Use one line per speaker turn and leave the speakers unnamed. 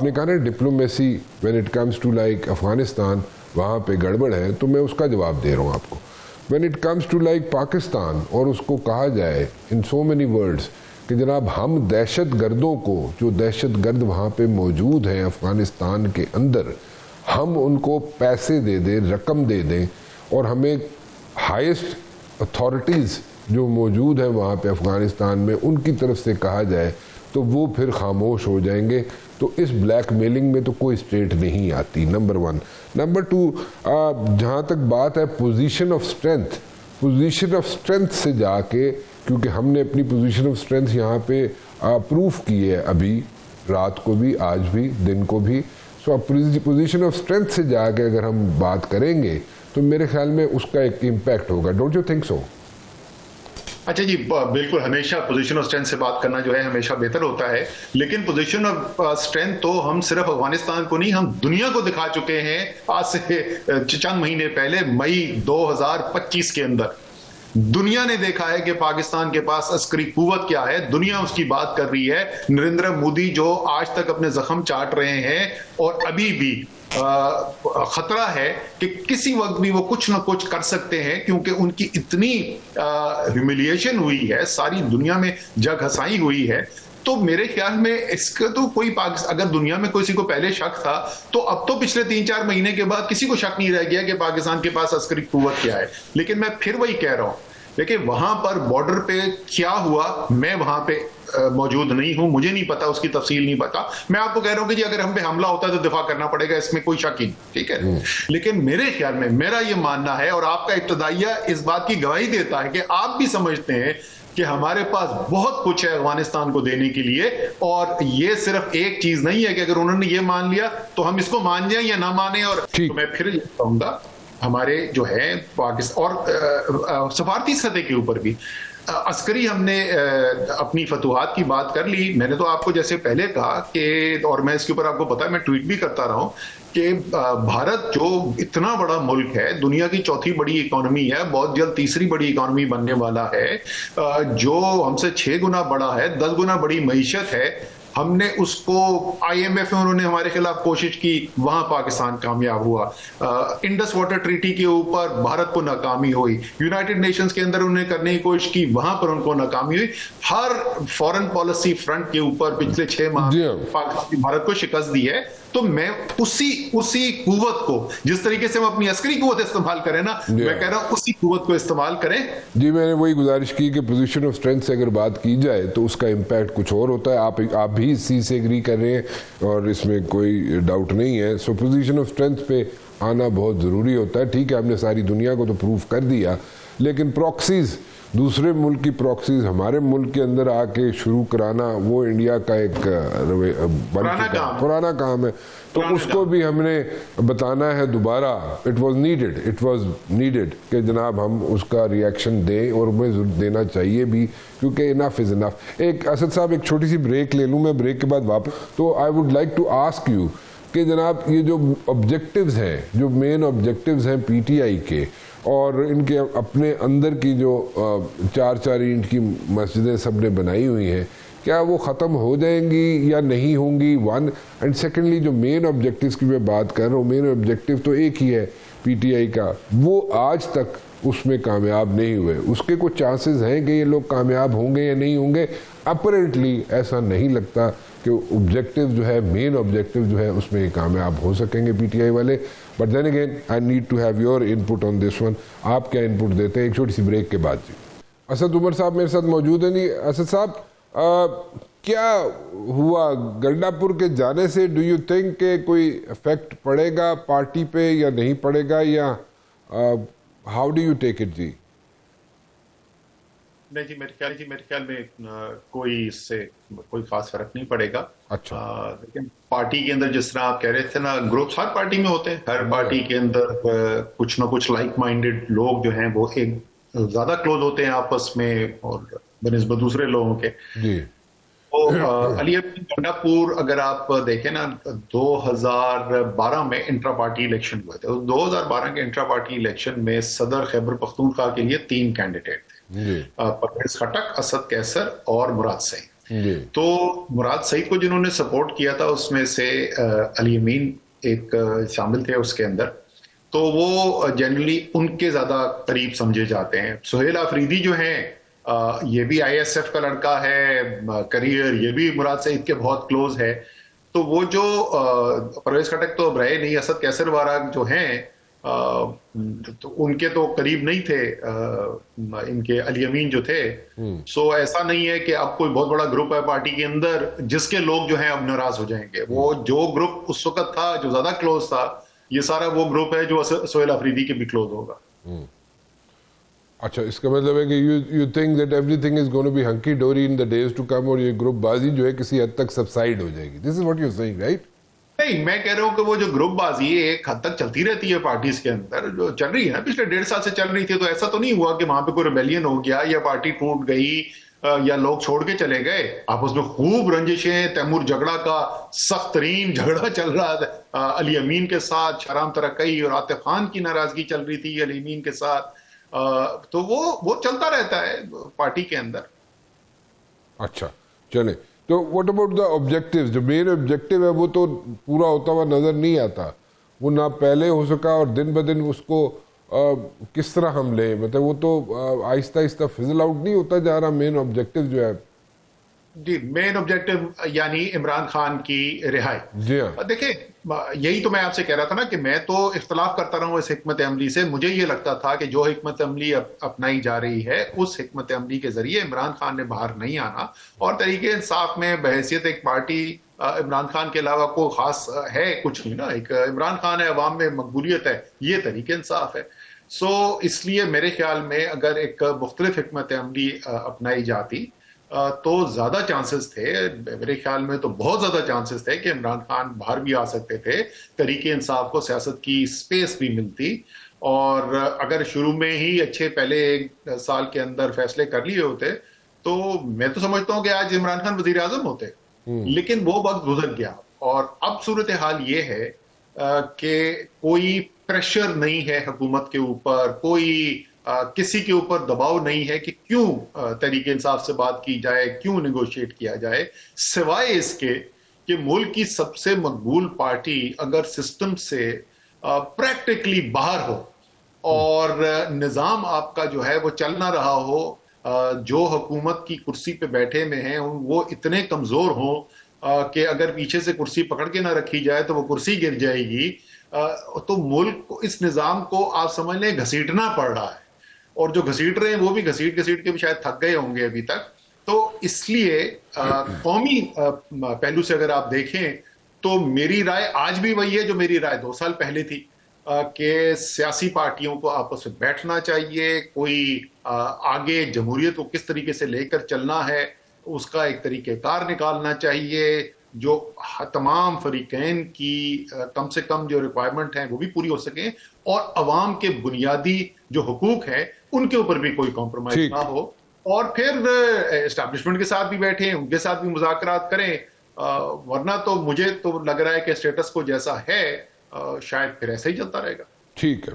आपने कहा ना diplomacy when it comes to like Afghanistan वहाँ पे गड़बड़ है, तो मैं उसका जवाब दे रहा हूँ आपको। When it comes to like Pakistan और उसको कहा जाए इन सो मेनी वर्ड्स कि जनाब हम दहशत गर्दों को, जो दहशत गर्द वहाँ पे मौजूद हैं अफगानिस्तान के अंदर, हम उनको पैसे दे दें, रकम दे दें और हमें हाईएस्ट अथॉरिटीज़ जो मौजूद हैं वहाँ पे अफ़गानिस्तान में उनकी तरफ से कहा जाए तो वो फिर खामोश हो जाएंगे। तो इस ब्लैकमेलिंग में तो कोई स्टेट नहीं आती, नंबर वन। नंबर टू, जहाँ तक बात है पोजीशन ऑफ स्ट्रेंथ से जाके, क्योंकि हमने अपनी पोजीशन ऑफ स्ट्रेंथ यहाँ पे प्रूफ की है, अभी रात को भी, आज भी, दिन को भी। सो पोजीशन ऑफ स्ट्रेंथ से जाके अगर हम बात करेंगे तो मेरे ख्याल में उसका एक इम्पैक्ट होगा। Don't you think so?
अच्छा जी, बिल्कुल, हमेशा पोजीशन ऑफ स्ट्रेंथ से बात करना जो है हमेशा बेहतर होता है, लेकिन पोजीशन ऑफ स्ट्रेंथ तो हम सिर्फ अफगानिस्तान को नहीं, हम दुनिया को दिखा चुके हैं आज से चंद महीने पहले, मई 2025 के अंदर। दुनिया ने देखा है कि पाकिस्तान के पास अस्करी कुव्वत क्या है, दुनिया उसकी बात कर रही है। नरेंद्र मोदी जो आज तक अपने जख्म चाट रहे हैं और अभी भी खतरा है कि किसी वक्त भी वो कुछ ना कुछ कर सकते हैं, क्योंकि उनकी इतनी ह्यूमिलिएशन हुई है, सारी दुनिया में जग हसाई हुई है। तो मेरे ख्याल में इसका तो कोई अगर दुनिया में किसी को पहले शक था, तो अब तो पिछले 3-4 महीने के बाद किसी को शक नहीं रह गया कि पाकिस्तान के पास अस्करी कुव्वत क्या है। लेकिन मैं फिर वही कह रहा हूं, देखिए वहां पर बॉर्डर पे क्या हुआ, मैं वहां पे मौजूद नहीं हूं, मुझे नहीं पता, उसकी तफसील नहीं पता। मैं आपको कह रहा हूं कि जी अगर हम पे हमला होता है तो दिफा करना पड़ेगा, इसमें कोई शक ही नहीं, ठीक है। लेकिन मेरे ख्याल में, मेरा ये मानना है और आपका इब्तदाइया इस बात की गवाही देता है कि आप भी समझते हैं कि हमारे पास बहुत कुछ है अफगानिस्तान को देने के लिए, और ये सिर्फ एक चीज नहीं है कि अगर उन्होंने ये मान लिया तो हम इसको मान जाए या ना माने। और तो मैं फिर ये कहूंगा, हमारे जो है पाकिस्तान और सफारती सतह के ऊपर भी अस्करी, हमने अपनी फतूहात की बात कर ली। मैंने तो आपको जैसे पहले कहा कि, और मैं इसके ऊपर आपको पता है, मैं ट्वीट भी करता रहा हूं कि भारत जो इतना बड़ा मुल्क है, दुनिया की चौथी बड़ी इकोनॉमी है, बहुत जल्द तीसरी बड़ी इकोनॉमी बनने वाला है, जो हमसे 6 गुना बड़ा है, 10 गुना बड़ी मईशत है, हमने उसको IMF में उन्होंने हमारे खिलाफ कोशिश की, वहां पाकिस्तान कामयाब हुआ। इंडस वाटर ट्रीटी के ऊपर भारत को नाकामी हुई, यूनाइटेड नेशंस के अंदर उन्होंने करने की कोशिश की, वहां पर उनको नाकामी हुई। हर फॉरेन पॉलिसी फ्रंट के ऊपर पिछले 6 माह पाकिस्तान भारत को शिकस्त दी है। तो मैं उसी कुव्वत को, जिस तरीके से हम अपनी अस्करी कुव्वत इस्तेमाल करें ना, मैं कह रहा हूं उसी कुव्वत को इस्तेमाल करें।
जी, मैंने वही गुजारिश की कि पोजीशन ऑफ स्ट्रेंथ से अगर बात की जाए तो उसका इम्पैक्ट कुछ और होता है। आप भी इसी से एग्री कर रहे हैं और इसमें कोई डाउट नहीं है। सो पोजीशन ऑफ स्ट्रेंथ पे आना बहुत ज़रूरी होता है। ठीक है, हमने सारी दुनिया को तो प्रूफ कर दिया, लेकिन प्रॉक्सीज, दूसरे मुल्क की प्रॉक्सीज हमारे मुल्क के अंदर आके शुरू कराना, वो इंडिया का एक पुराना काम है। तो उसको भी हमने बताना है दोबारा। इट वाज नीडेड कि जनाब हम उसका रिएक्शन दें, और हमें देना चाहिए भी, क्योंकि इनफ इज़ इनफ। एक असद साहब, एक छोटी सी ब्रेक ले लूँ मैं, ब्रेक के बाद वापस। तो I would like to ask you कि जनाब ये जो ऑब्जेक्टिव्स हैं, जो मेन ऑब्जेक्टिव्स हैं PTI के, और इनके अपने अंदर की जो 4-4 ईंट की मस्जिदें सबने बनाई हुई हैं, क्या वो ख़त्म हो जाएंगी या नहीं होंगी? वन, एंड सेकेंडली जो मेन ऑब्जेक्टिव्स की मैं बात कर रहा हूँ, मेन ऑब्जेक्टिव तो एक ही है PTI का, वो आज तक उसमें कामयाब नहीं हुए। उसके कुछ चांसेस हैं कि ये लोग कामयाब होंगे या नहीं होंगे। अपरेंटली ऐसा नहीं लगता कि ऑब्जेक्टिव जो है, मेन ऑब्जेक्टिव जो है, उसमें ये कामयाब हो सकेंगे PTI वाले। But then again I need to have your input on this one. आप क्या इनपुट देते हैं एक छोटी सी ब्रेक के बाद? जी, असद उमर साहब मेरे साथ मौजूद है। नहीं असद साहब, क्या हुआ गंडापुर के जाने से? डू यू थिंक के कोई इफेक्ट पड़ेगा पार्टी पे या नहीं पड़ेगा, या how do you take it? जी
नहीं जी, मेरे ख्याल में कोई इससे कोई खास फर्क नहीं पड़ेगा।
अच्छा,
लेकिन पार्टी के अंदर जिस तरह आप कह रहे थे ना, ग्रुप्स हर पार्टी में होते हैं, हर पार्टी के अंदर कुछ ना कुछ लाइक माइंडेड लोग जो हैं वो एक ज्यादा क्लोज होते हैं आपस में और बनिस्बत दूसरे लोगों के।
जी,
तो अली गंडापुर अगर आप देखें ना, 2012 में इंट्रा पार्टी इलेक्शन हुए थे। 2012 के इंट्रा पार्टी इलेक्शन में सदर खैबर पख्तूनख्वा के लिए 3 कैंडिडेट थे, परवेज खटक, असद कैसर और मुराद सईद।
जी।
तो मुराद सईद को जिन्होंने सपोर्ट किया था उसमें से अली अमीन एक शामिल थे उसके अंदर। तो वो जनरली उनके ज्यादा करीब समझे जाते हैं। सुहेल आफरीदी जो हैं, ये भी आईएसएफ का लड़का है, करियर ये भी मुराद सईद के बहुत क्लोज है। तो वो जो परवेज खटक तो अब रहे नहीं, असद कैसर वारा जो हैं, तो उनके तो करीब नहीं थे इनके अली अमीन जो थे। सो ऐसा नहीं है कि अब कोई बहुत बड़ा ग्रुप है पार्टी के अंदर जिसके लोग जो हैं अब नाराज हो जाएंगे। वो जो ग्रुप उस वक्त था जो ज्यादा क्लोज था, ये सारा वो ग्रुप है जो सोहेल अफरीदी के भी क्लोज होगा।
अच्छा, इसका मतलब है कि you think that everything is going to be hunky dory in the days to come, और ये ग्रुप बाजी जो है किसी हद तक सबसाइड हो जाएगी। This is what you are saying, right?
नहीं, मैं कह रहा हूं कि वो जो ग्रुप बाजी एक हद तक चलती रहती है पार्टीज के अंदर, जो चल रही है ना, पिछले 1.5 साल से चल रही थी। तो ऐसा तो नहीं हुआ कि वहां पे कोई रिबेलियन हो गया या पार्टी टूट गई या लोग छोड़ के चले गए। आपस में खूब रंजिशें, तैमूर झगड़ा का सख्त तरीन झगड़ा चल रहा था अली अमीन के साथ, शहराम तरक्की और आतिफ खान की नाराजगी चल रही थी अली अमीन के साथ। तो वो चलता रहता है पार्टी के अंदर।
अच्छा, चले। तो व्हाट अबाउट द ऑब्जेक्टिव्स? जो मेन ऑब्जेक्टिव है वो तो पूरा होता हुआ नजर नहीं आता। वो ना पहले हो सका, और दिन ब दिन उसको किस तरह हम लें, मतलब वो तो आहिस्ता आहिस्ता फिजल आउट नहीं होता जा रहा मेन ऑब्जेक्टिव जो है?
जी, मेन ऑब्जेक्टिव यानी इमरान खान की रिहाई।
जी हाँ।
देखिए, यही तो मैं आपसे कह रहा था ना कि मैं तो इख्तलाफ करता रहा हूं इस हिकमत अमली से। मुझे ये लगता था कि जो हिकमत अमली अपनाई जा रही है, उस हिकमत अमली के जरिए इमरान खान ने बाहर नहीं आना। और तरीके इंसाफ में बहैसियत एक पार्टी इमरान खान के अलावा को खास है कुछ नहीं ना। एक इमरान खान है, अवाम में मकबूलियत है, ये तरीके इंसाफ है। सो इसलिए मेरे ख्याल में अगर एक मुख्तलिफ हिकमत अमली अपनाई जाती तो ज्यादा चांसेस थे, मेरे ख्याल में तो बहुत ज्यादा चांसेस थे कि इमरान खान बाहर भी आ सकते थे, तरीके इंसाफ को सियासत की स्पेस भी मिलती। और अगर शुरू में ही अच्छे पहले 1 साल के अंदर फैसले कर लिए होते तो मैं तो समझता हूं कि आज इमरान खान वजीर आजम होते। लेकिन वो वक्त गुजर गया और अब सूरत हाल ये है कि कोई प्रेशर नहीं है हुकूमत के ऊपर, कोई किसी के ऊपर दबाव नहीं है कि क्यों तरीके इंसाफ से बात की जाए, क्यों नेगोशिएट किया जाए, सिवाय इसके कि मुल्क की सबसे मकबूल पार्टी अगर सिस्टम से प्रैक्टिकली बाहर हो और निजाम आपका जो है वो चल ना रहा हो, जो हुकूमत की कुर्सी पे बैठे में हैं वो इतने कमजोर हों कि अगर पीछे से कुर्सी पकड़ के ना रखी जाए तो वो कुर्सी गिर जाएगी। तो मुल्क को, इस निजाम को आप समझ लें घसीटना पड़ रहा है। और जो घसीट रहे हैं वो भी घसीट घसीट के भी शायद थक गए होंगे अभी तक। तो इसलिए कौमी पहलू से अगर आप देखें तो मेरी राय आज भी वही है जो मेरी राय 2 साल पहले थी कि सियासी पार्टियों को आपस में बैठना चाहिए, कोई आगे जमहूरियत को किस तरीके से लेकर चलना है उसका एक तरीकेकार निकालना चाहिए, जो तमाम फरीकैन की कम से कम जो रिक्वायरमेंट है वो भी पूरी हो सके और अवाम के बुनियादी जो हुकूक है उनके ऊपर भी कोई कॉम्प्रोमाइज ना हो। और फिर एस्टैब्लिशमेंट के साथ भी बैठे, उनके साथ भी मुज़ाकरात करें। वरना तो मुझे तो लग रहा है कि स्टेटस को जैसा है शायद फिर ऐसा ही चलता रहेगा।
ठीक है।